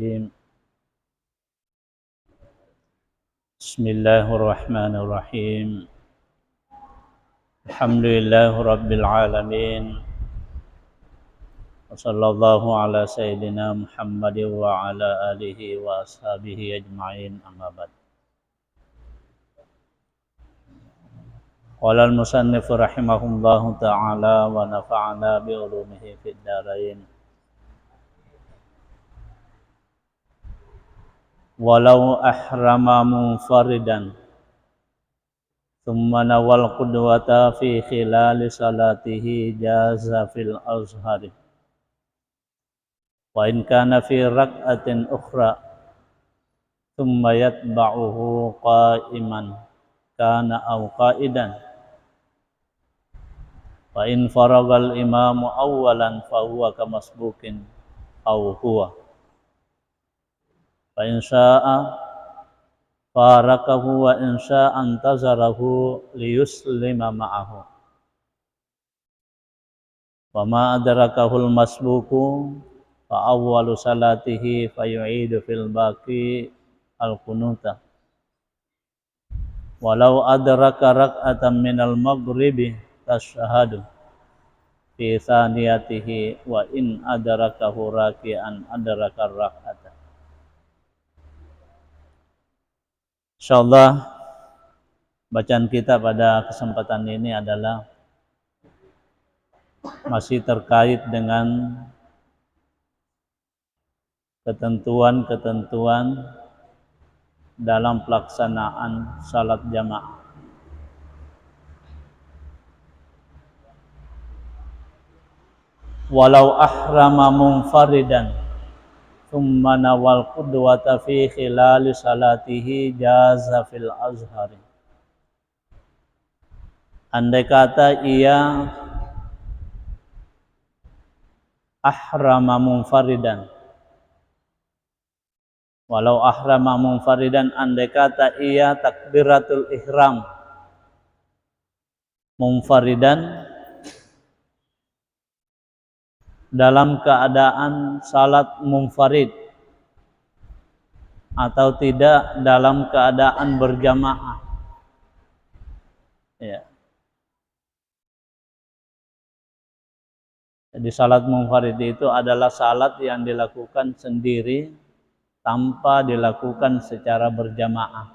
الرجيم بسم الله الرحمن الرحيم الحمد لله رب العالمين وصلى الله على سيدنا محمد وعلى آله وأصحابه أجمعين أما بعد قال المصنف رحمه الله تعالى ونفعنا بعلومه في الدارين walau ahrama munfaridan thumma nawal qudwata fi khilali salatihi jaza fil azhari wa in kana fi rak'atin ukhra thumma yatba'uhu qa'iman kana aw qa'idan wa in faragal imamu awwalan fa huwa kamasbukin aw huwa fa in syaa farakahu wa in syaa antazarahu liyuslima ma'ahu wa ma adrakahul masbuku fa awwalu salatihi fa yu'idu fil baqi al kunuta walau adraka rak'atan minal maghribi tasyahadu fi thaniyatihi wa in adrakahu raki'an adraka rak'ata. Insyaallah bacaan kita pada kesempatan ini adalah masih terkait dengan ketentuan-ketentuan dalam pelaksanaan salat jamaah. Walau ahrama munfaridan thumma nawal qudwata fi khilali salatihi jaza fil azhari. Andai kata ia ahrama munfaridan, walau ahrama munfaridan, andai kata ia takbiratul ihram munfaridan dalam keadaan salat munfarid atau tidak dalam keadaan berjamaah. Ya. Jadi salat munfarid itu adalah salat yang dilakukan sendiri tanpa dilakukan secara berjamaah.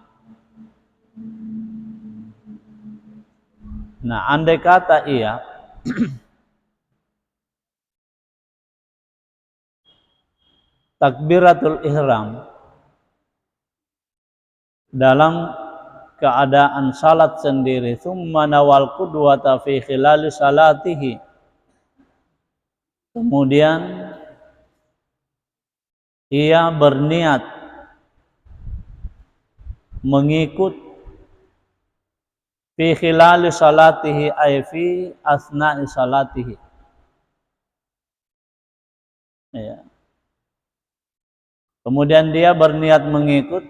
Nah, andai kata ia takbiratul ihram dalam keadaan salat sendiri, thumma nawal qudwata fi khilali salatihi, kemudian ia berniat mengikut fi khilali salatihi ay fi asna'i salatihi, ya. Kemudian dia berniat mengikut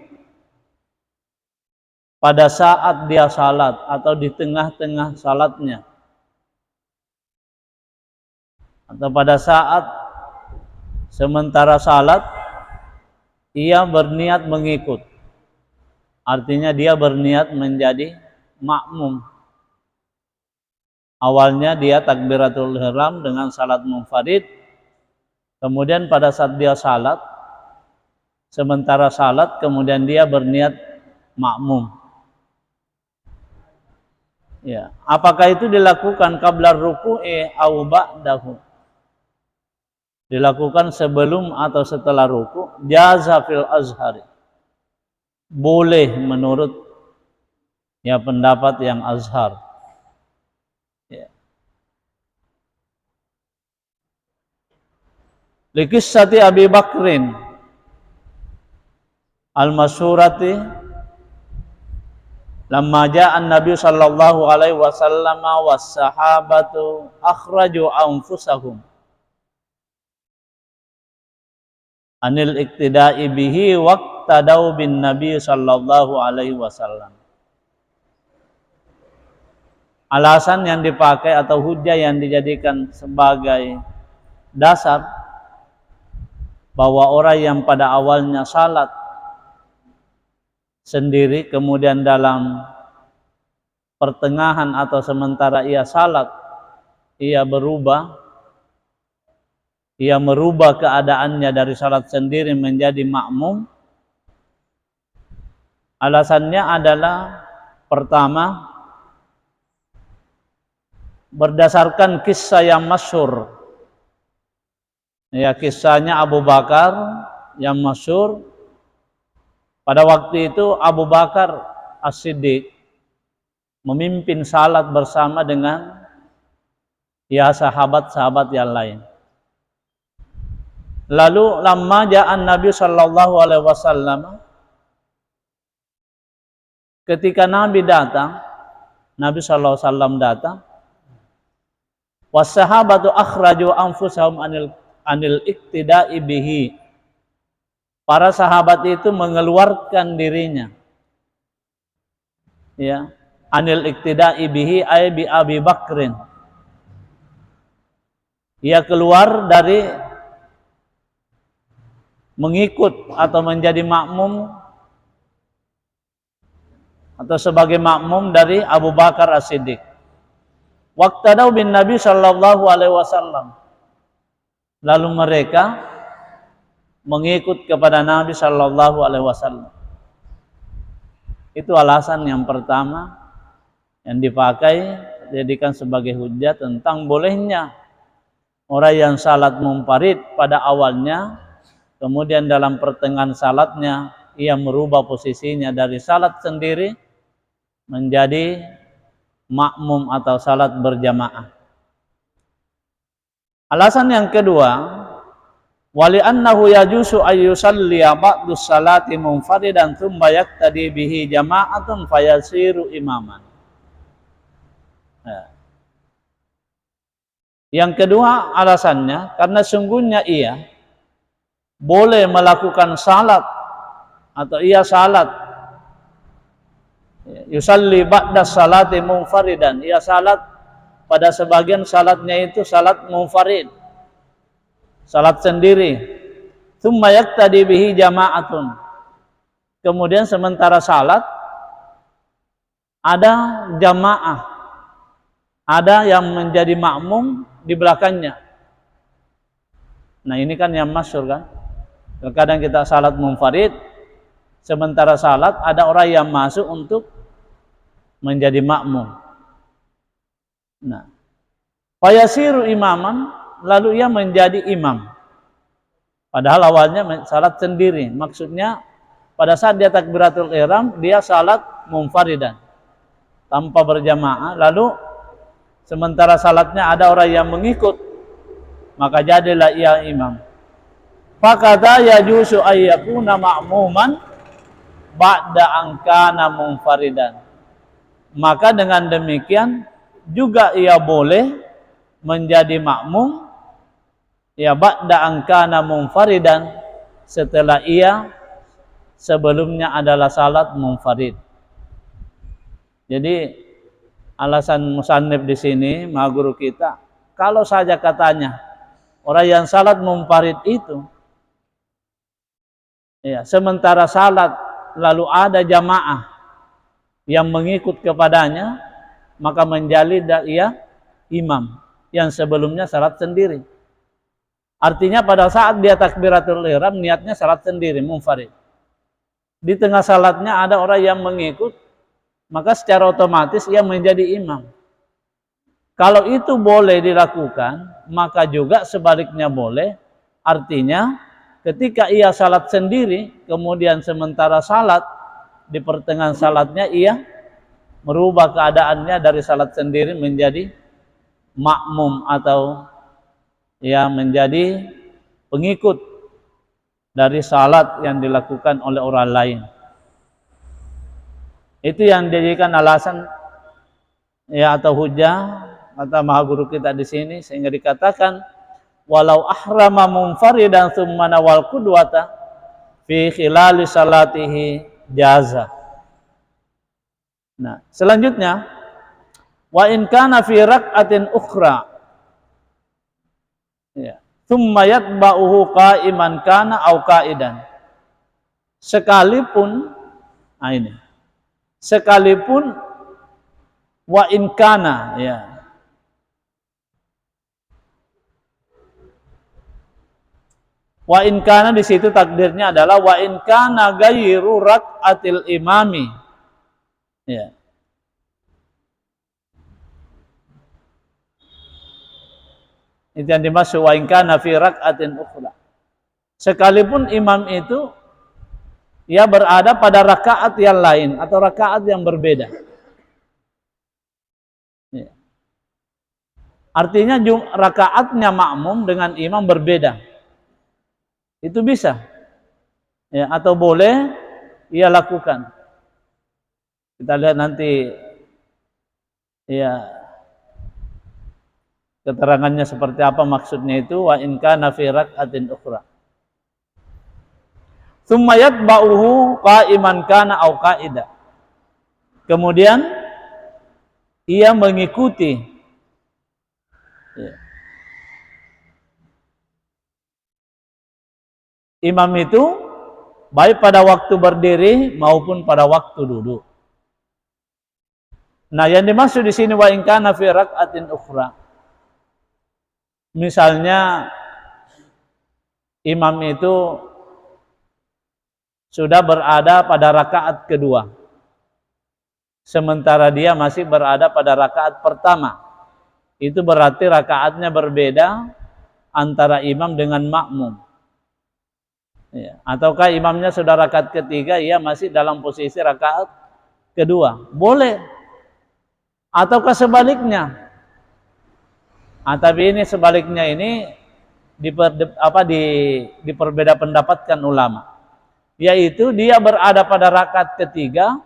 pada saat dia salat atau di tengah-tengah salatnya, atau pada saat sementara salat ia berniat mengikut. Artinya dia berniat menjadi makmum. Awalnya dia takbiratul ihram dengan salat munfarid, kemudian pada saat dia salat, sementara salat, kemudian dia berniat makmum. Ya, apakah itu dilakukan qabla ruku'i au ba'dahu? Dilakukan sebelum atau setelah ruku', jaza fil azhari. Boleh menurut ya pendapat yang azhar. Ya. Likissati Abi Bakrin al-masyhurati lamma ja'a an-nabiy sallallahu alaihi wasallam was sahabatu akhraju anfusahum anil iktida'i bihi waqtadau bin nabiy sallallahu alaihi wasallam. Alasan yang dipakai atau hujjah yang dijadikan sebagai dasar bahwa orang yang pada awalnya salat sendiri, kemudian dalam pertengahan atau sementara ia salat, ia merubah keadaannya dari salat sendiri menjadi makmum. Alasannya adalah pertama, berdasarkan kisah yang masyhur. Ya, kisahnya Abu Bakar yang masyhur. Pada waktu itu Abu Bakar As-Siddiq memimpin salat bersama dengan sahabat-sahabat yang lain. Lalu lamma ja'an Nabi sallallahu alaihi wasallam, ketika Nabi datang, Nabi sallallahu alaihi wasallam datang, wassahabatu akhraju anfusahum anil iktida'i bihi. Para sahabat itu mengeluarkan dirinya, ya, anil iktida'i bihi ay bi Abi Bakrin. Ia keluar dari mengikut atau menjadi makmum atau sebagai makmum dari Abu Bakar As-Siddiq. Waqtadau bin Nabi sallallahu alaihi wasallam. Lalu mereka mengikut kepada Nabi sallallahu alaihi wasallam. Itu alasan yang pertama yang dipakai, jadikan sebagai hujjah tentang bolehnya orang yang salat munfarid pada awalnya, kemudian dalam pertengahan salatnya ia merubah posisinya dari salat sendiri menjadi makmum atau salat berjamaah. Alasan yang kedua, wali annahu yajuzu ayyusalliya ba'dus salati munfaridan tsumma yaqtadi bihi jama'atun fayasiru imaman. Yang kedua alasannya, karena sungguhnya ia boleh melakukan salat atau ia salat yusalli ba'das salati munfaridan, ia salat pada sebagian salatnya itu salat munfarid, salat sendiri. Tsumma yaqtadi bihi jama'atun. Kemudian sementara salat ada jamaah, ada yang menjadi makmum di belakangnya. Nah, ini kan yang masyhur kan. Terkadang kita salat munfarid, sementara salat ada orang yang masuk untuk menjadi makmum. Nah, fayasiru imaman, lalu ia menjadi imam. Padahal awalnya salat sendiri. Maksudnya pada saat dia takbiratul ihram, dia salat munfaridan tanpa berjamaah. Lalu sementara salatnya ada orang yang mengikut, maka jadilah ia imam. Fakata yajuzu ayyakuna ma'muman ba'da an kana munfaridan. Maka dengan demikian juga ia boleh menjadi makmum, ya, ba'da an kana munfaridan, setelah ia sebelumnya adalah salat munfarid. Jadi alasan musannif di sini, maha guru kita, kalau saja katanya orang yang salat munfarid itu, ya, sementara salat lalu ada jamaah yang mengikut kepadanya, maka menjadi ia imam yang sebelumnya salat sendiri. Artinya pada saat dia takbiratul ihram niatnya salat sendiri munfarid. Di tengah salatnya ada orang yang mengikut, maka secara otomatis ia menjadi imam. Kalau itu boleh dilakukan, maka juga sebaliknya boleh. Artinya ketika ia salat sendiri, kemudian sementara salat, di pertengahan salatnya ia merubah keadaannya dari salat sendiri menjadi makmum atau ya menjadi pengikut dari salat yang dilakukan oleh orang lain. Itu yang dijadikan alasan ya atau hujjah kata maha guru kita di sini, sehingga dikatakan walau ahrama munfaridan tsumma nawal qudwata fi khilali salatihi jaza. Nah, selanjutnya wa in kana fi rak'atin ukhra, ya, Tsumma yatba'uhu qa'iman kana au qa'idan. Sekalipun sekalipun wa in kana, ya. Wa in kana di situ takdirnya adalah wa in kana ghairu rak'atil imami. Ya. Itu yang dimaksud wa in kana fi rak'atin ukhra. Sekalipun imam itu ia berada pada rakaat yang lain atau rakaat yang berbeda. Ya. Artinya rakaatnya makmum dengan imam berbeda. Itu bisa. Ya, atau boleh ia lakukan. Kita lihat nanti ya keterangannya seperti apa maksudnya itu wa in kana fi rak'atin ukhra. Tsumma yatba'uhu qa'iman kana au qa'ida. Kemudian ia mengikuti imam itu baik pada waktu berdiri maupun pada waktu duduk. Nah, yang dimaksud di sini wa in kana fi rak'atin ukhra. Misalnya imam itu sudah berada pada rakaat kedua, sementara dia masih berada pada rakaat pertama. Itu berarti rakaatnya berbeda antara imam dengan makmum. Ya. Ataukah imamnya sudah rakaat ketiga, ia masih dalam posisi rakaat kedua, boleh. Ataukah sebaliknya? Tapi ini sebaliknya ini diperbeda pendapatkan ulama. Yaitu dia berada pada rakaat ketiga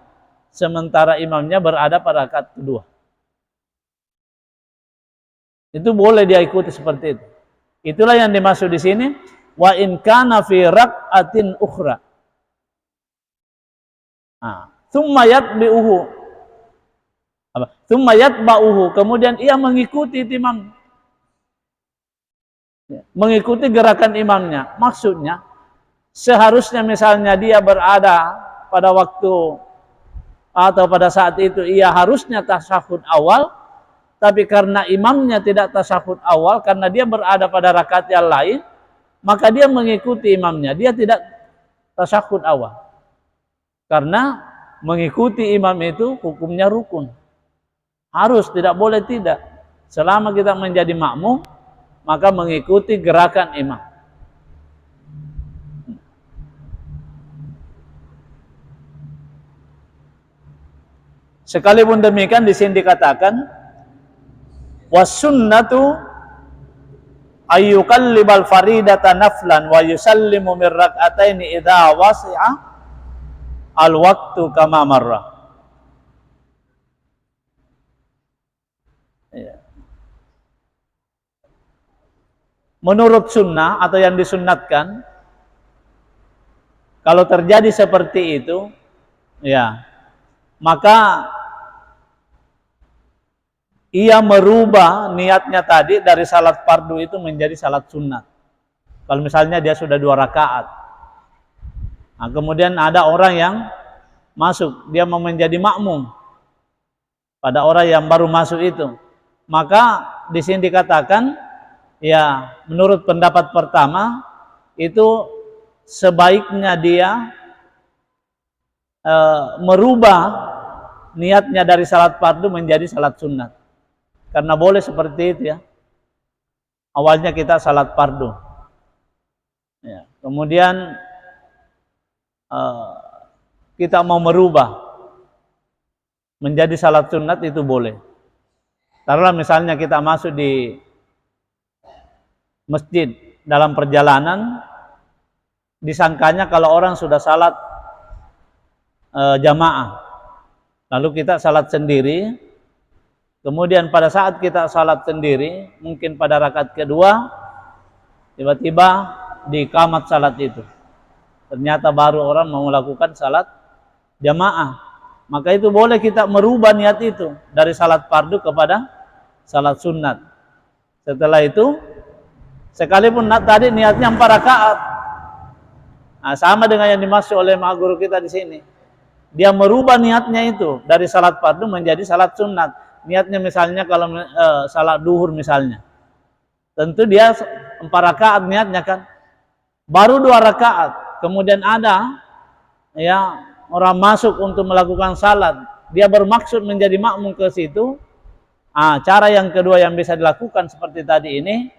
sementara imamnya berada pada rakaat kedua. Itu boleh dia ikuti seperti itu. Itulah yang dimaksud di sini wa in kana fi rak'atin ukhra. Tsumma yatba'uhu. Tsumma yatba'uhu, kemudian ia mengikuti imam. Mengikuti gerakan imamnya. Maksudnya seharusnya misalnya dia berada pada waktu atau pada saat itu ia harusnya tasyahud awal, tapi karena imamnya tidak tasyahud awal karena dia berada pada rakaat yang lain, maka dia mengikuti imamnya. Dia tidak tasyahud awal. Karena mengikuti imam itu hukumnya rukun. Harus, tidak boleh tidak. Selama kita menjadi makmum, maka mengikuti gerakan imam. Sekalipun demikian di sini dikatakan wasunnatu ayyukallibal faridata naflan wa yusallimu min rak'ataini idza wasi'a al-waqtu kama marra. Menurut sunnah atau yang disunnatkan, kalau terjadi seperti itu, ya, maka ia merubah niatnya tadi dari salat fardu itu menjadi salat sunnat. Kalau misalnya dia sudah 2 rakaat, nah, kemudian ada orang yang masuk, dia mau menjadi makmum pada orang yang baru masuk itu, maka di sini dikatakan, ya, menurut pendapat pertama itu sebaiknya dia merubah niatnya dari salat fardu menjadi salat sunnat. Karena boleh seperti itu, ya. Awalnya kita salat fardu, ya, kemudian kita mau merubah menjadi salat sunnat, itu boleh. Taruhlah misalnya kita masuk di masjid dalam perjalanan, disangkanya kalau orang sudah salat jamaah, lalu kita salat sendiri, kemudian pada saat kita salat sendiri, mungkin pada rakaat kedua, tiba-tiba diqamat salat itu. Ternyata baru orang mau melakukan salat jamaah, maka itu boleh kita merubah niat itu dari salat fardu kepada salat sunnat. Setelah itu Sekalipun tadi niatnya 4 rakaat. Nah, sama dengan yang dimaksud oleh mak guru kita di sini. Dia merubah niatnya itu dari salat fardu menjadi salat sunat. Niatnya misalnya kalau salat duhur misalnya, tentu dia 4 rakaat niatnya kan. Baru 2 rakaat, kemudian ada ya orang masuk untuk melakukan salat, dia bermaksud menjadi makmum ke situ. Cara yang kedua yang bisa dilakukan seperti tadi ini,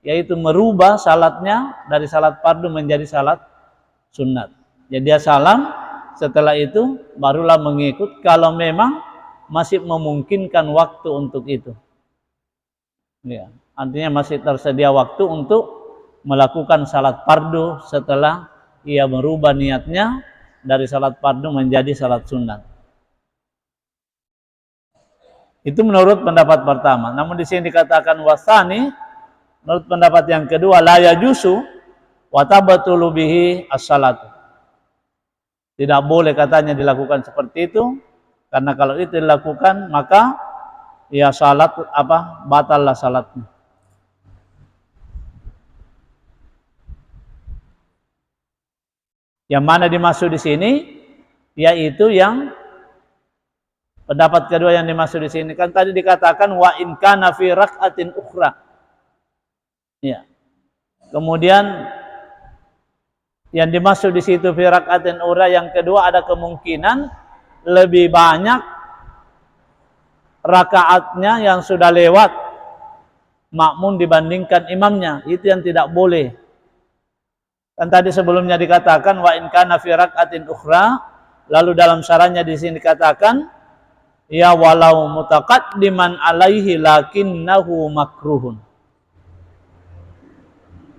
yaitu merubah salatnya dari salat fardu menjadi salat sunat. Jadi dia salam, setelah itu barulah mengikut kalau memang masih memungkinkan waktu untuk itu. Ya, artinya masih tersedia waktu untuk melakukan salat fardu setelah ia merubah niatnya dari salat fardu menjadi salat sunat. Itu menurut pendapat pertama. Namun di sini dikatakan wasani, menurut pendapat yang kedua, la yajuzu wa tabatulu bihi as-salatu. Tidak boleh katanya dilakukan seperti itu, karena kalau itu dilakukan maka ya salat batallah salatnya. Yang mana dimaksud di sini yaitu yang pendapat kedua yang dimaksud di sini kan tadi dikatakan wa in kana fi rak'atin ukhra. Ya. Kemudian yang dimaksud di situ fi rak'atin ukhra yang kedua ada kemungkinan lebih banyak rakaatnya yang sudah lewat makmum dibandingkan imamnya. Itu yang tidak boleh. Kan tadi sebelumnya dikatakan wa in kana fi rak'atin ukhra, lalu dalam syarahnya di sini dikatakan ya walau mutaqaddiman alaihi lakinnahu makruhun.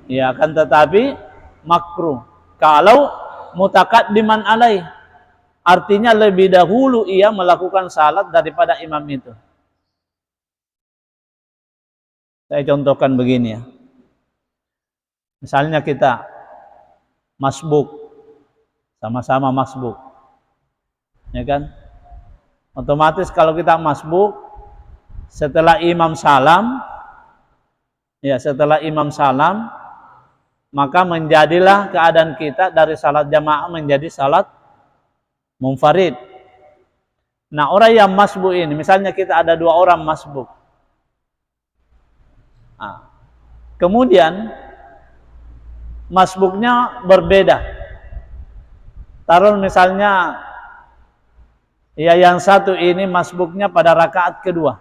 Ya kan tetapi makruh. Kalau mutaqaddiman alaih artinya lebih dahulu ia melakukan salat daripada imam itu. Saya contohkan begini ya. Misalnya kita masbuk, sama-sama masbuk, ya kan? Otomatis kalau kita masbuk, setelah imam salam, ya setelah imam salam, maka menjadilah keadaan kita dari salat jamaah menjadi salat munfarid. Nah orang yang masbuk ini, misalnya kita ada 2 orang masbuk, kemudian masbuknya berbeda. Taruh misalnya ya yang satu ini masbuknya pada rakaat kedua,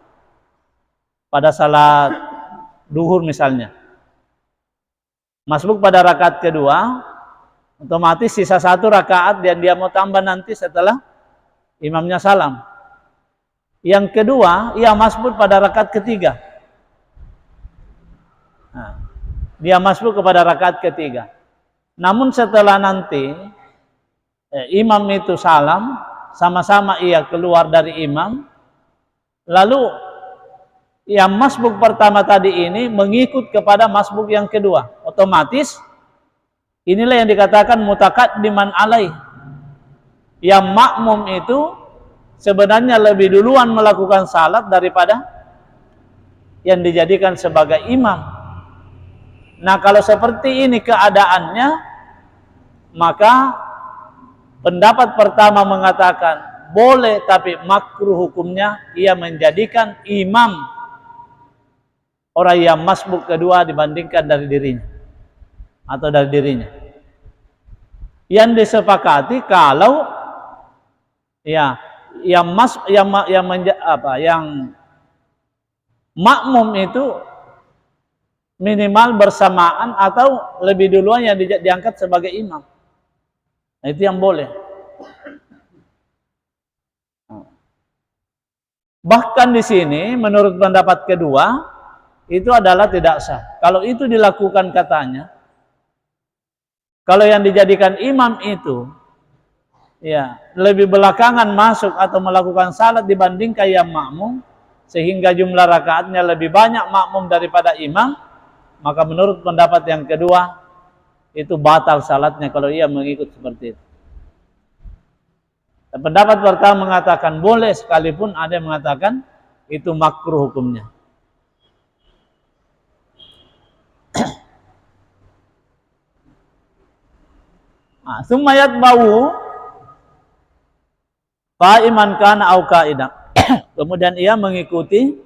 pada salat duhur misalnya. Masbuk pada rakaat kedua, otomatis sisa 1 rakaat dan dia mau tambah nanti setelah imamnya salam. Yang kedua, ia masbuk pada rakaat ketiga. Dia masbuk kepada rakaat ketiga. Namun setelah nanti imam itu salam, sama-sama ia keluar dari imam, lalu yang masbuk pertama tadi ini mengikut kepada masbuk yang kedua. Otomatis inilah yang dikatakan mutaqaddiman alaih. Yang makmum itu sebenarnya lebih duluan melakukan salat daripada yang dijadikan sebagai imam. Nah kalau seperti ini keadaannya, maka pendapat pertama mengatakan boleh tapi makruh hukumnya ia menjadikan imam orang yang masbuk kedua dibandingkan dari dirinya atau dari dirinya. Yang disepakati kalau ya yang makmum itu minimal bersamaan atau lebih duluan yang diangkat sebagai imam. Nah, itu yang boleh. Bahkan di sini menurut pendapat kedua itu adalah tidak sah. Kalau itu dilakukan katanya, kalau yang dijadikan imam itu ya lebih belakangan masuk atau melakukan salat dibandingkan yang makmum, sehingga jumlah rakaatnya lebih banyak makmum daripada imam, maka menurut pendapat yang kedua itu batal salatnya kalau ia mengikut seperti itu. Dan pendapat pertama mengatakan boleh, sekalipun ada yang mengatakan itu makruh hukumnya. Tsumma yatba'u qa'iman kana au qa'idan. Kemudian ia mengikuti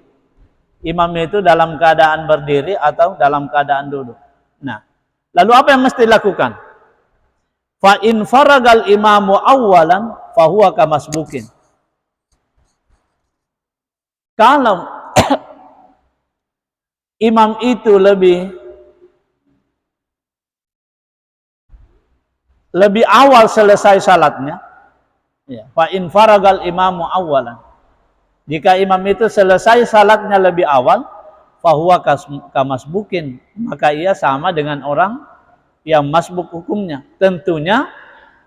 imam itu dalam keadaan berdiri atau dalam keadaan duduk. Nah, lalu apa yang mesti dilakukan? Fa in faragal imamu awwalan fa huwa kamasbukin. Kalau imam itu lebih awal selesai salatnya, ya, fa in faragal imamu awwalan. Jika imam itu selesai salatnya lebih awal, fa huwa kamasbukin, maka ia sama dengan orang yang masbuk hukumnya. Tentunya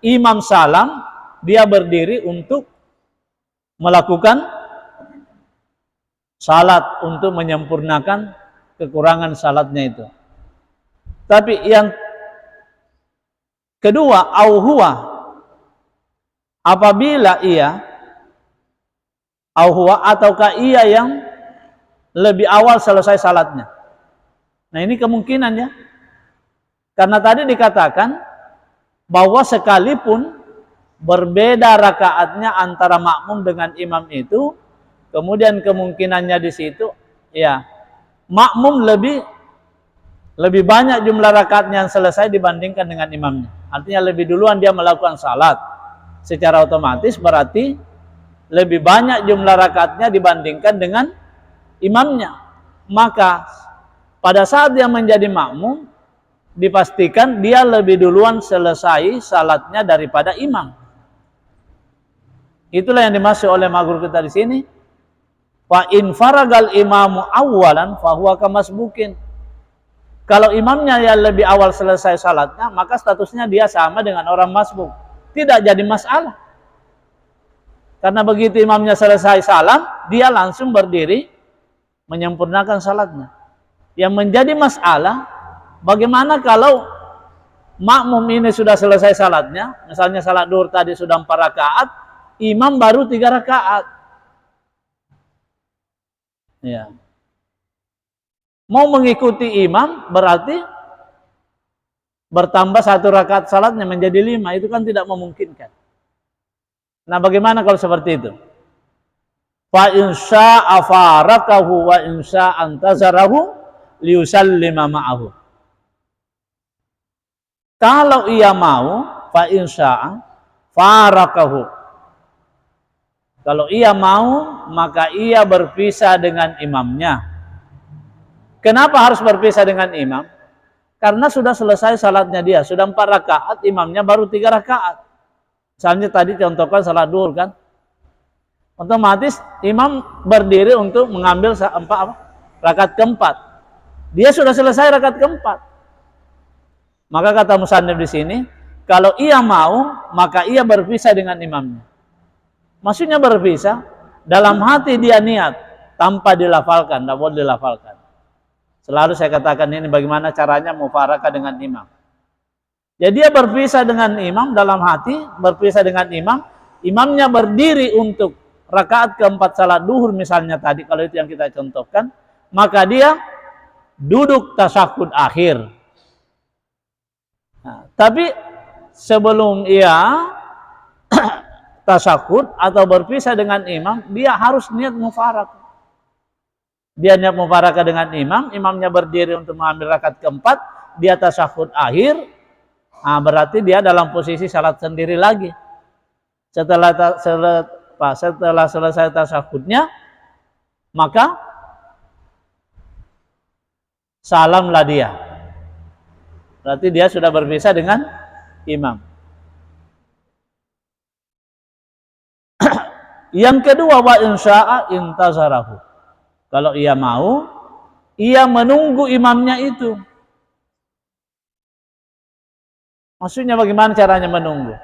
imam salam, dia berdiri untuk melakukan salat, untuk menyempurnakan kekurangan salatnya itu. Tapi yang kedua, au huwa, apabila ia, au huwa, ataukah ia yang lebih awal selesai salatnya. Nah, ini kemungkinannya. Karena tadi dikatakan bahwa sekalipun berbeda rakaatnya antara makmum dengan imam itu, kemudian kemungkinannya di situ, ya, makmum lebih banyak jumlah rakaatnya yang selesai dibandingkan dengan imamnya. Artinya lebih duluan dia melakukan salat. Secara otomatis berarti lebih banyak jumlah rakaatnya dibandingkan dengan imamnya. Maka pada saat dia menjadi makmum, dipastikan dia lebih duluan selesai salatnya daripada imam. Itulah yang dimaksud oleh Maghur kita di sini. Fa in faragal imamu awwalan fa huwa kamasbukin. Kalau imamnya yang lebih awal selesai salatnya, maka statusnya dia sama dengan orang masbuk. Tidak jadi masalah. Karena begitu imamnya selesai salam, dia langsung berdiri menyempurnakan salatnya. Yang menjadi masalah, bagaimana kalau makmum ini sudah selesai salatnya, misalnya salat duhur tadi sudah 4 rakaat, imam baru 3 rakaat. Ya. Mau mengikuti imam berarti bertambah 1 rakaat salatnya menjadi 5, itu kan tidak memungkinkan. Nah, bagaimana kalau seperti itu? Fa insya'a farakahu wa insya'a antazarahu liusallima ma'ahu. Kalau ia mau, fa insya'a farakahu. Kalau ia mau, maka ia berpisah dengan imamnya. Kenapa harus berpisah dengan imam? Karena sudah selesai salatnya dia, sudah 4 rakaat, imamnya baru 3 rakaat. Misalnya tadi contohkan salat duhur kan, otomatis imam berdiri untuk mengambil rakaat keempat. Dia sudah selesai rakaat keempat. Maka kata musannif di sini, kalau ia mau, maka ia berpisah dengan imamnya. Maksudnya berpisah, dalam hati dia niat, tanpa dilafalkan, tidak boleh dilafalkan. Selalu saya katakan ini bagaimana caranya mufarakah dengan imam. Jadi dia berpisah dengan imam dalam hati, berpisah dengan imam, imamnya berdiri untuk rakaat keempat salat duhur misalnya tadi, kalau itu yang kita contohkan, maka dia duduk tasyahud akhir. Nah, tapi sebelum ia tasyahud atau berpisah dengan imam, dia harus niat mufarakah. Dia niat mufarakah dengan imam, imamnya berdiri untuk mengambil rakaat keempat, dia tasyahud akhir, nah, berarti dia dalam posisi salat sendiri lagi. Setelah selesai tasyahudnya, maka salamlah dia. Berarti dia sudah berpisah dengan imam. Yang kedua, wa insya'a intazarahu. Kalau ia mau, ia menunggu imamnya itu. Maksudnya bagaimana caranya menunggu?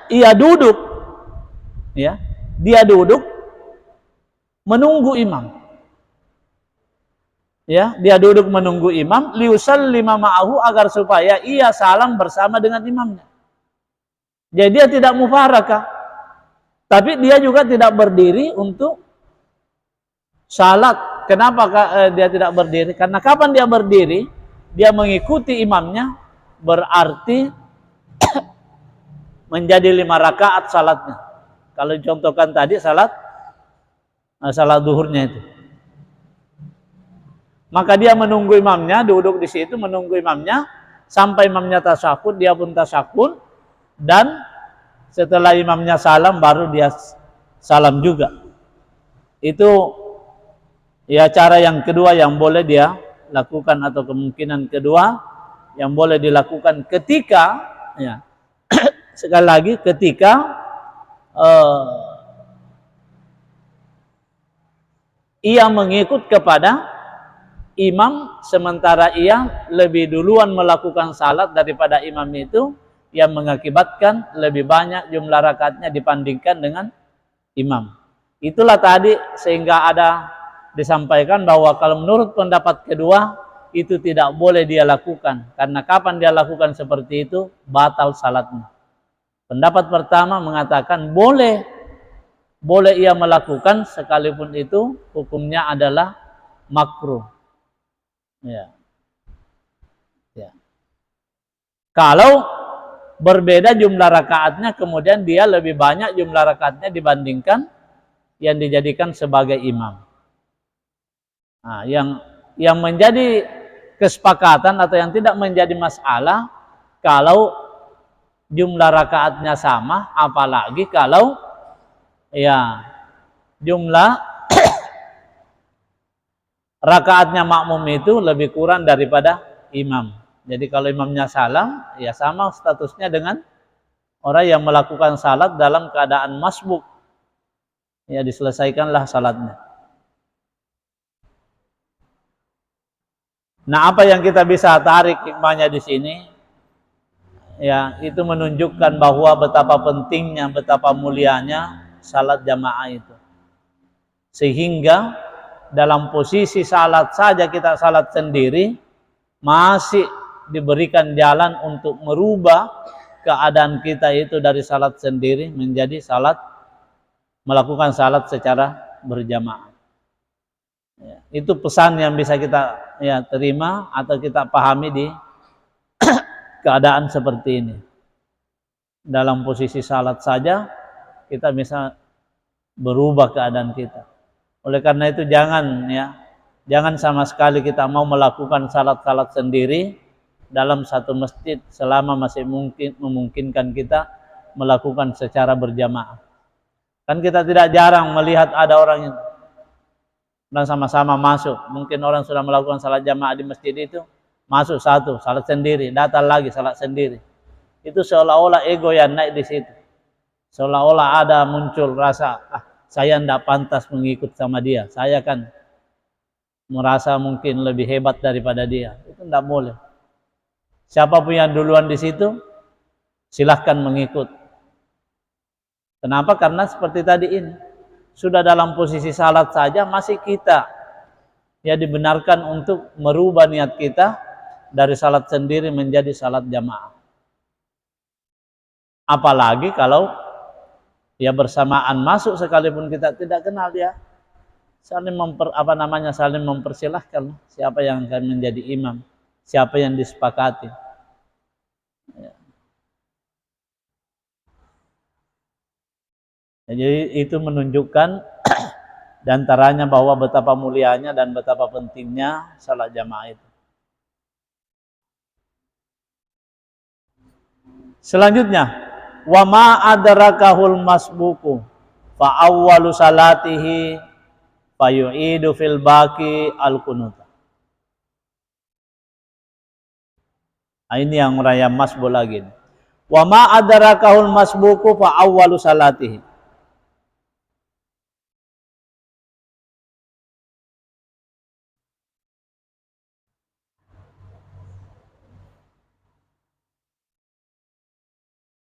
Ia duduk, ya, dia duduk menunggu imam. Ya, dia duduk menunggu imam, liusallima ma'ahu, agar supaya ia salam bersama dengan imamnya. Jadi dia tidak mufarakah, tapi dia juga tidak berdiri untuk salat. Kenapa dia tidak berdiri? Karena kapan dia berdiri, dia mengikuti imamnya, berarti menjadi 5 rakaat salatnya. Kalau contohkan tadi salat duhurnya itu. Maka dia menunggu imamnya, duduk di situ menunggu imamnya sampai imamnya tasyahud, dia pun tasyahud, dan setelah imamnya salam baru dia salam juga. Itu ya cara yang kedua yang boleh dia lakukan, atau kemungkinan kedua yang boleh dilakukan ketika ya sekali lagi ketika ia mengikut kepada imam, sementara ia lebih duluan melakukan salat daripada imam itu, yang mengakibatkan lebih banyak jumlah rakaatnya dibandingkan dengan imam. Itulah tadi sehingga ada disampaikan bahwa kalau menurut pendapat kedua itu tidak boleh dia lakukan, karena kapan dia lakukan seperti itu batal salatnya. Pendapat pertama mengatakan boleh ia melakukan, sekalipun itu hukumnya adalah makruh. Ya. Kalau berbeda jumlah rakaatnya, kemudian dia lebih banyak jumlah rakaatnya dibandingkan yang dijadikan sebagai imam. Nah, yang menjadi kesepakatan atau yang tidak menjadi masalah kalau jumlah rakaatnya sama, apalagi kalau ya jumlah rakaatnya makmum itu lebih kurang daripada imam. Jadi kalau imamnya salam, ya sama statusnya dengan orang yang melakukan salat dalam keadaan masbuk. Ya diselesaikanlah salatnya. Nah, apa yang kita bisa tarik hikmahnya di sini? Ya, itu menunjukkan bahwa betapa pentingnya, betapa mulianya salat jamaah itu. Sehingga dalam posisi salat saja kita salat sendiri, masih diberikan jalan untuk merubah keadaan kita itu dari salat sendiri menjadi melakukan salat secara berjamaah. Ya, itu pesan yang bisa kita terima atau kita pahami di keadaan seperti ini. Dalam posisi salat saja kita bisa berubah keadaan kita. Oleh karena itu jangan sama sekali kita mau melakukan salat-salat sendiri dalam satu masjid selama masih memungkinkan kita melakukan secara berjamaah. Kan kita tidak jarang melihat ada orang yang dan sama-sama masuk. Mungkin orang sudah melakukan salat jamaah di masjid itu, masuk satu, salat sendiri, datang lagi salat sendiri. Itu seolah-olah ego yang naik di situ. Seolah-olah ada muncul rasa, saya tidak pantas mengikut sama dia. Saya kan merasa mungkin lebih hebat daripada dia. Itu tidak boleh. Siapapun yang duluan di situ, silahkan mengikut. Kenapa? Karena seperti tadi ini. Sudah dalam posisi salat saja masih kita dibenarkan untuk merubah niat kita dari salat sendiri menjadi salat jamaah. Apalagi kalau bersamaan masuk sekalipun kita tidak kenal dia, saling mempersilahkan siapa yang akan menjadi imam, siapa yang disepakati. Jadi itu menunjukkan diantaranya bahwa betapa mulianya dan betapa pentingnya salat jamaah itu. Selanjutnya, wa ma adrakahul masbuku fa awwalu salatihi fa yu'idu fil baqi al qunut. Ini yang raya masbuk lagi. Wa ma adrakahul masbuku fa awwalu salatihi.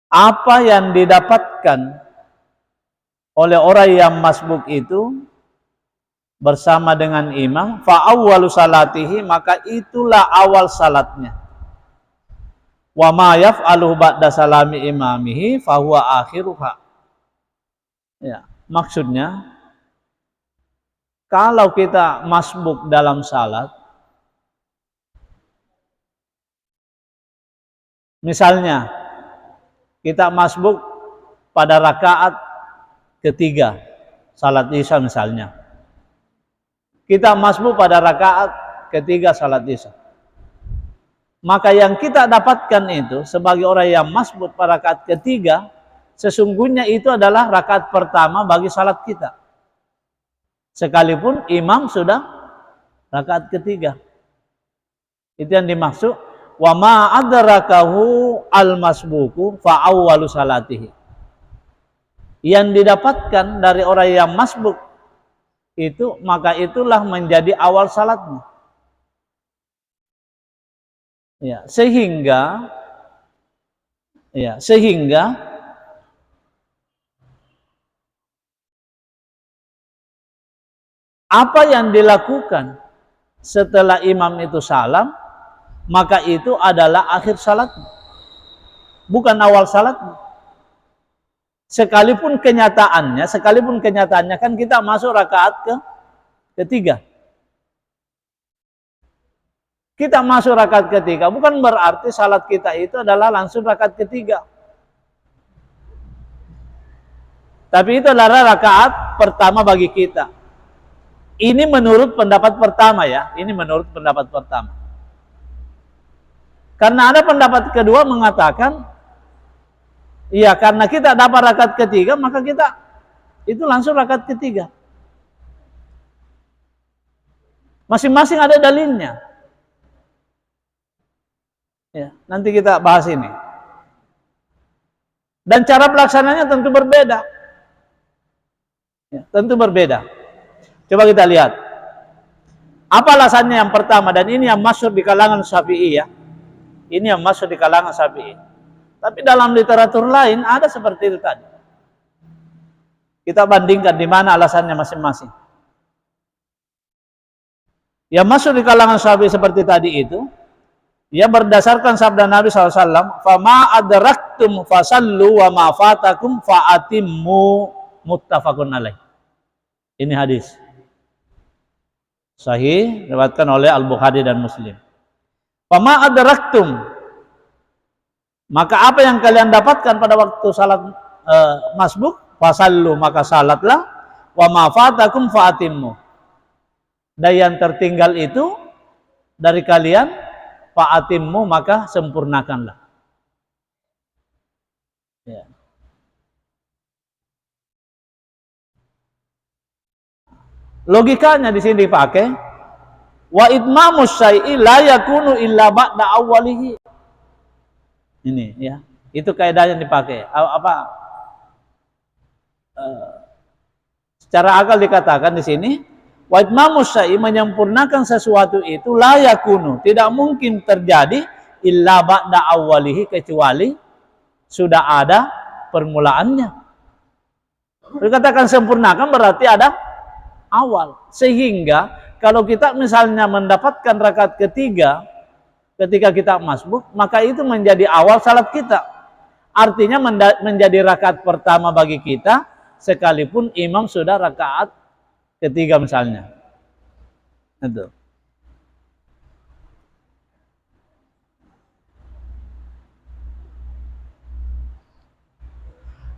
Apa yang didapatkan oleh orang yang masbuk itu bersama dengan imam, fa awwalu salatihi, maka itulah awal salatnya. Wa ma yaf'aluhu ba'da salami imamihi fa huwa akhiruha. Ya, maksudnya kalau kita masbuk dalam salat, Misalnya kita masbuk pada rakaat ketiga salat Isya misalnya. Kita masbuk pada rakaat ketiga salat Isya. Maka yang kita dapatkan itu sebagai orang yang masbuk pada rakaat ketiga, sesungguhnya itu adalah rakaat pertama bagi salat kita. Sekalipun imam sudah rakaat ketiga. Itu yang dimaksud wa ma adrakahu al-masbuku fa awwalu salatihi. Yang didapatkan dari orang yang masbuk itu, maka itulah menjadi awal salatnya. Ya, sehingga apa yang dilakukan setelah imam itu salam, maka itu adalah akhir salat, bukan awal salat. Sekalipun kenyataannya kan kita masuk rakaat ketiga. Kita masuk rakaat ketiga, bukan berarti salat kita itu adalah langsung rakaat ketiga. Tapi itu adalah rakaat pertama bagi kita. Ini menurut pendapat pertama ya, ini menurut pendapat pertama. Karena ada pendapat kedua mengatakan, iya karena kita dapat rakaat ketiga, maka kita itu langsung rakaat ketiga. Masing-masing ada dalilnya. Ya, nanti kita bahas ini. Dan cara pelaksananya tentu berbeda. Ya, tentu berbeda. Coba kita lihat. Apa alasannya yang pertama, dan ini yang masyhur di kalangan Syafi'i ya. Ini yang masyhur di kalangan Syafi'i. Tapi dalam literatur lain ada seperti itu tadi. Kita bandingkan di mana alasannya masing-masing. Yang masyhur di kalangan Syafi'i seperti tadi itu, ya berdasarkan sabda Nabi SAW, "Fama adraktum fasallu wa ma fatakum fa'atimmu", muttafaqun alaih. Ini hadis sahih diriwayatkan oleh Al-Bukhari dan Muslim. "Fama adraktum", maka apa yang kalian dapatkan pada waktu salat masbuk, fasallu, maka salatlah, wa ma fatakum fa'atimmu, dan yang tertinggal itu dari kalian, fa'atimmu, maka sempurnakanlah. Ya. Logikanya di sini dipakai, wa itmamus syai'i la yakunu illa ba'da awwalihi. Ini ya, itu kaidahnya dipakai. Secara akal dikatakan di sini, wa itmamus syai', menyempurnakan sesuatu itu la yakunu, tidak mungkin terjadi illa ba'da awwalihi, kecuali sudah ada permulaannya. Dikatakan sempurnakan berarti ada awal. Sehingga kalau kita misalnya mendapatkan rakaat ketiga ketika kita masbuk, maka itu menjadi awal salat kita. Artinya menjadi rakaat pertama bagi kita sekalipun imam sudah rakaat ketiga misalnya. Itu.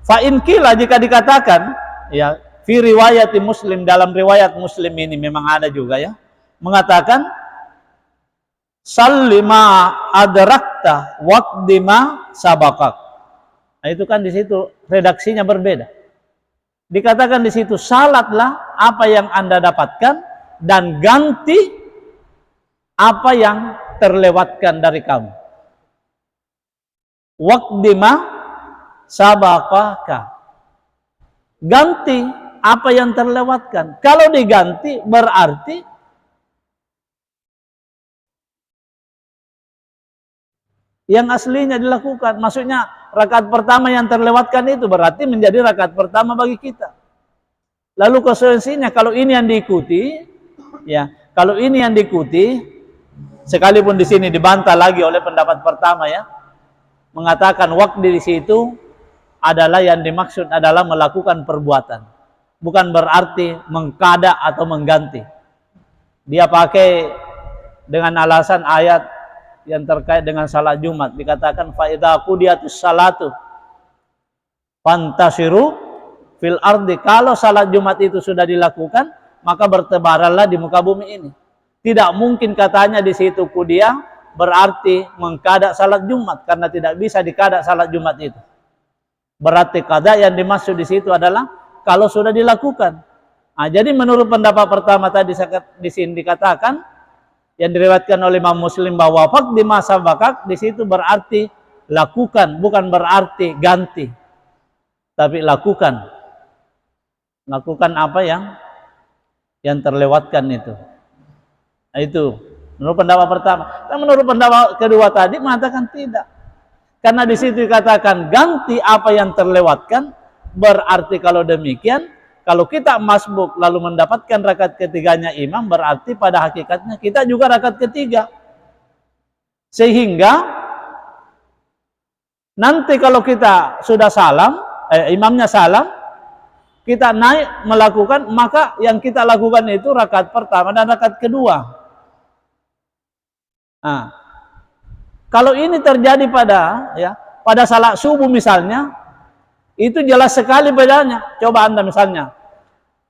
Fa'in kila, jika dikatakan, ya, fi riwayat Muslim, dalam riwayat Muslim ini memang ada juga ya, mengatakan sallima adrakta waqdima sabaqak. Nah, itu kan di situ redaksinya berbeda. Dikatakan di situ, salatlah apa yang Anda dapatkan dan ganti apa yang terlewatkan dari kamu. Waqdima sabaqaka, ganti apa yang terlewatkan. Kalau diganti berarti yang aslinya dilakukan. Maksudnya rakaat pertama yang terlewatkan itu berarti menjadi rakaat pertama bagi kita. Lalu konsekuensinya kalau ini yang diikuti, ya, kalau ini yang diikuti, sekalipun di sini dibantah lagi oleh pendapat pertama ya, mengatakan waktu di situ adalah yang dimaksud adalah melakukan perbuatan, bukan berarti mengkada atau mengganti. Dia pakai dengan alasan ayat yang terkait dengan salat Jumat. Dikatakan fa idza qudiyatus salatu fantasiru fil ardi. Kalau salat Jumat itu sudah dilakukan, maka bertebaranlah di muka bumi ini. Tidak mungkin katanya di situ qudiyah berarti mengkadak salat Jumat, karena tidak bisa dikadak salat Jumat itu. Berarti qada yang dimaksud di situ adalah kalau sudah dilakukan. Nah, jadi menurut pendapat pertama tadi di sini dikatakan yang diriwayatkan oleh Imam Muslim bahwa faqdi ma sabaqak di situ berarti lakukan, bukan berarti ganti. Tapi lakukan. Lakukan apa yang terlewatkan itu. Nah, itu menurut pendapat pertama. Dan menurut pendapat kedua tadi mengatakan tidak. Karena di situ dikatakan ganti apa yang terlewatkan, berarti kalau demikian, kalau kita masbuk lalu mendapatkan rakaat ketiganya imam, berarti pada hakikatnya kita juga rakaat ketiga. Sehingga nanti kalau kita sudah salam, imamnya salam, kita naik melakukan, maka yang kita lakukan itu rakaat pertama dan rakaat kedua. Nah, kalau ini terjadi pada salat subuh misalnya, itu jelas sekali bedanya. Coba Anda misalnya,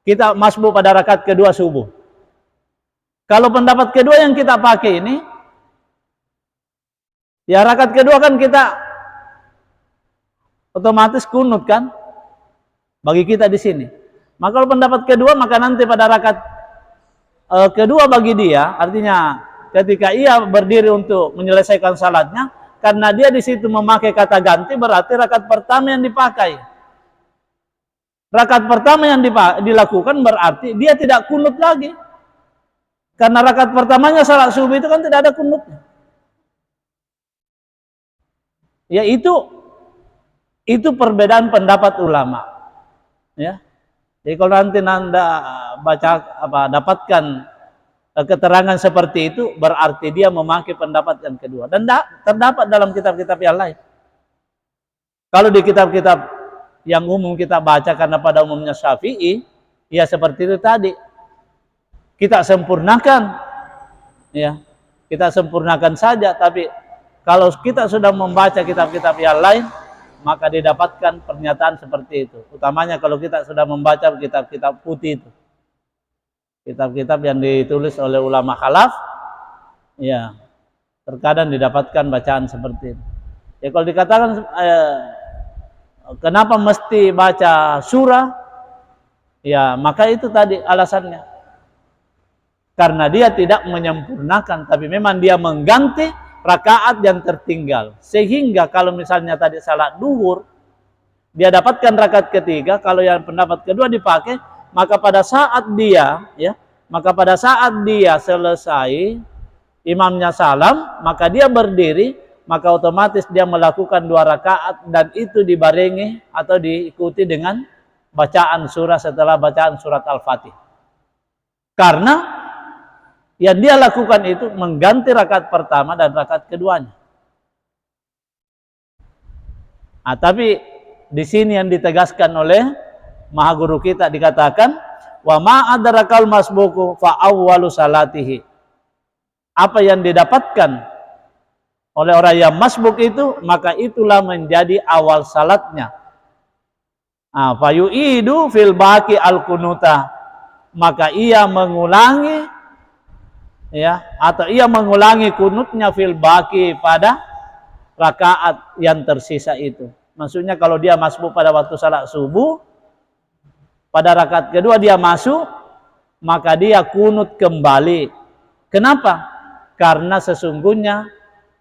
kita masbuk pada rakaat kedua subuh. Kalau pendapat kedua yang kita pakai ini, ya rakaat kedua kan kita otomatis kunut kan, bagi kita di sini. Maka kalau pendapat kedua, maka nanti pada rakaat kedua bagi dia, artinya ketika ia berdiri untuk menyelesaikan salatnya, karena dia di situ memakai kata ganti, berarti rakaat pertama yang dipakai. Rakaat pertama yang dilakukan berarti dia tidak kunut lagi. Karena rakaat pertamanya salat subuh itu kan tidak ada kunutnya. Ya itu perbedaan pendapat ulama. Ya. Jadi kalau nanti Anda dapatkan keterangan seperti itu, berarti dia memakai pendapat yang kedua. Dan terdapat dalam kitab-kitab yang lain. Kalau di kitab-kitab yang umum kita baca, karena pada umumnya Syafi'i, ya seperti itu tadi. Kita sempurnakan, ya, kita sempurnakan saja. Tapi kalau kita sudah membaca kitab-kitab yang lain, maka didapatkan pernyataan seperti itu. Utamanya kalau kita sudah membaca kitab-kitab putih itu, kitab-kitab yang ditulis oleh ulama khalaf, ya, terkadang didapatkan bacaan seperti itu. Ya kalau dikatakan kenapa mesti baca surah? Ya, maka itu tadi alasannya. Karena dia tidak menyempurnakan, tapi memang dia mengganti rakaat yang tertinggal. Sehingga kalau misalnya tadi salat duhur, dia dapatkan rakaat ketiga, kalau yang pendapat kedua dipakai, maka pada saat dia selesai, imamnya salam, maka dia berdiri, maka otomatis dia melakukan 2 rakaat, dan itu dibarengi atau diikuti dengan bacaan surah setelah bacaan surat Al-Fatihah. Karena yang dia lakukan itu mengganti rakaat pertama dan rakaat keduanya. Nah, tapi di sini yang ditegaskan oleh Maha Guru kita dikatakan, wa ma adrakal masbuku fa awwalu salatihi. Apa yang didapatkan oleh orang yang masbuk itu, maka itulah menjadi awal salatnya. Fa yu'idu fil baqi al-kunuta. Maka ia mengulangi, ya, atau ia mengulangi kunutnya fil baqi pada rakaat yang tersisa itu. Maksudnya kalau dia masbuk pada waktu salat subuh, pada rakaat kedua dia masuk, maka dia kunut kembali. Kenapa? Karena sesungguhnya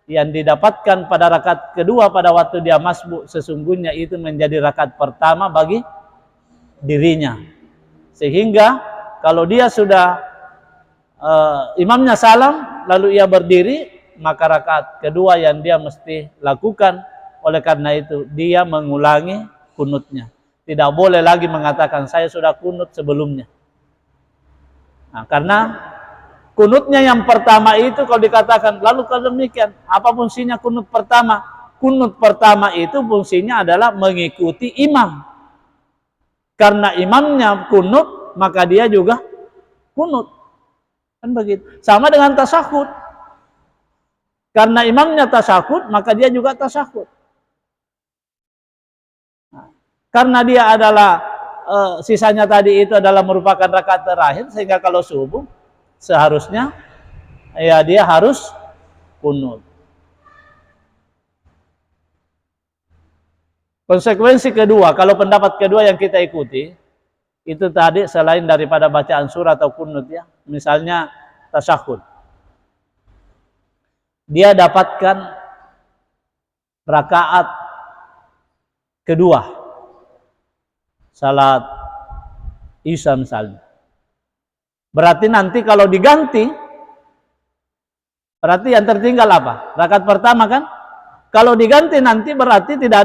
yang didapatkan pada rakaat kedua pada waktu dia masbuk, sesungguhnya itu menjadi rakaat pertama bagi dirinya. Sehingga kalau dia sudah imamnya salam, lalu ia berdiri, maka rakaat kedua yang dia mesti lakukan. Oleh karena itu dia mengulangi kunutnya. Tidak boleh lagi mengatakan saya sudah kunut sebelumnya. Nah, karena kunutnya yang pertama itu kalau dikatakan, lalu kalau demikian apa fungsinya kunut pertama? Kunut pertama itu fungsinya adalah mengikuti imam. Karena imamnya kunut, maka dia juga kunut. Kan begitu. Sama dengan tasyahud. Karena imamnya tasyahud, maka dia juga tasyahud. Karena dia adalah sisanya tadi itu adalah merupakan rakaat terakhir, sehingga kalau subuh seharusnya ya dia harus kunut. Konsekuensi kedua, kalau pendapat kedua yang kita ikuti, itu tadi selain daripada bacaan surah atau kunut ya, misalnya tasyahud, dia dapatkan rakaat kedua salat Isya misalnya. Berarti nanti kalau diganti, berarti yang tertinggal apa? Rakaat pertama kan? Kalau diganti nanti berarti tidak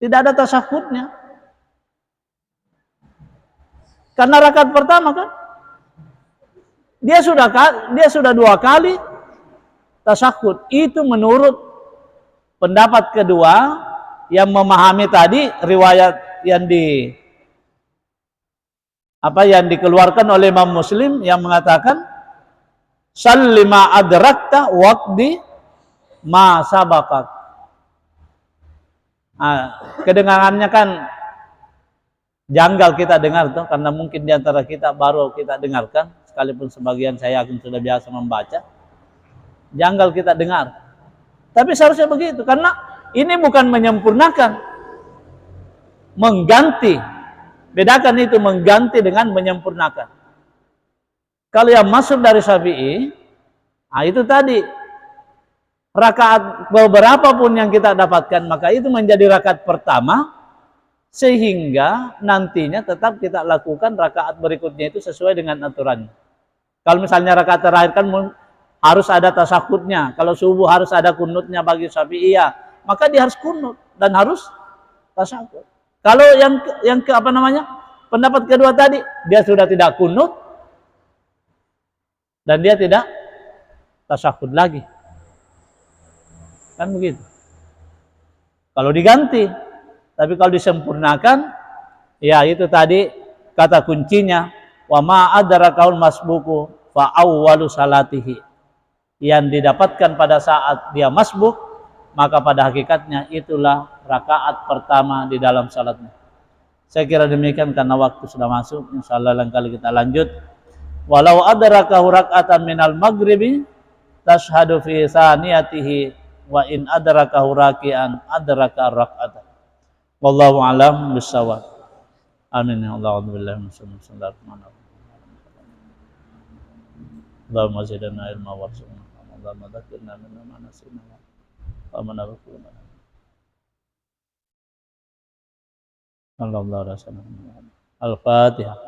ada tasyahudnya. Karena rakaat pertama kan dia sudah 2 kali tasyahud. Itu menurut pendapat kedua yang memahami tadi riwayat yang dikeluarkan oleh Imam Muslim yang mengatakan sallima adrakta waqdi ma sabaqak. Kedengarannya kan janggal kita dengar tuh, karena mungkin di antara kita baru kita dengarkan, sekalipun sebagian saya yakin sudah biasa membaca. Janggal kita dengar. Tapi seharusnya begitu, karena ini bukan menyempurnakan, mengganti. Bedakan itu mengganti dengan menyempurnakan. Kalau yang masuk dari Syafi'i, itu tadi rakaat beberapa pun yang kita dapatkan, maka itu menjadi rakaat pertama, sehingga nantinya tetap kita lakukan rakaat berikutnya itu sesuai dengan aturannya. Kalau misalnya rakaat terakhir kan harus ada tasyahudnya, kalau subuh harus ada kunutnya bagi Syafi'iyah, maka dia harus kunut dan harus tasyahud. Kalau yang pendapat kedua tadi, dia sudah tidak kunut dan dia tidak tasyahud lagi. Kan begitu. Kalau diganti, tapi kalau disempurnakan, ya itu tadi kata kuncinya, wa ma adrakal masbuku fa awwalu salatihi. Yang didapatkan pada saat dia masbuk, maka pada hakikatnya itulah rakaat pertama di dalam salatnya. Saya kira demikian karena waktu sudah masuk. Insyaallah lain kali kita lanjut. Walau adrakahu rak'atan minal maghribi tashhadu fi saniyatihi wa in adrakahu raki'an adraka rak'atan. Wallahu a'lam bissawab. Amin ya Allah. A'udzubillahi minasyaitonir rajim. Allahumma zidna ilma warzuqna. Allahumma dzakirna mimma nasina. Allahumma barik lana. Alhamdulillah rasulullah. Al-Fatihah.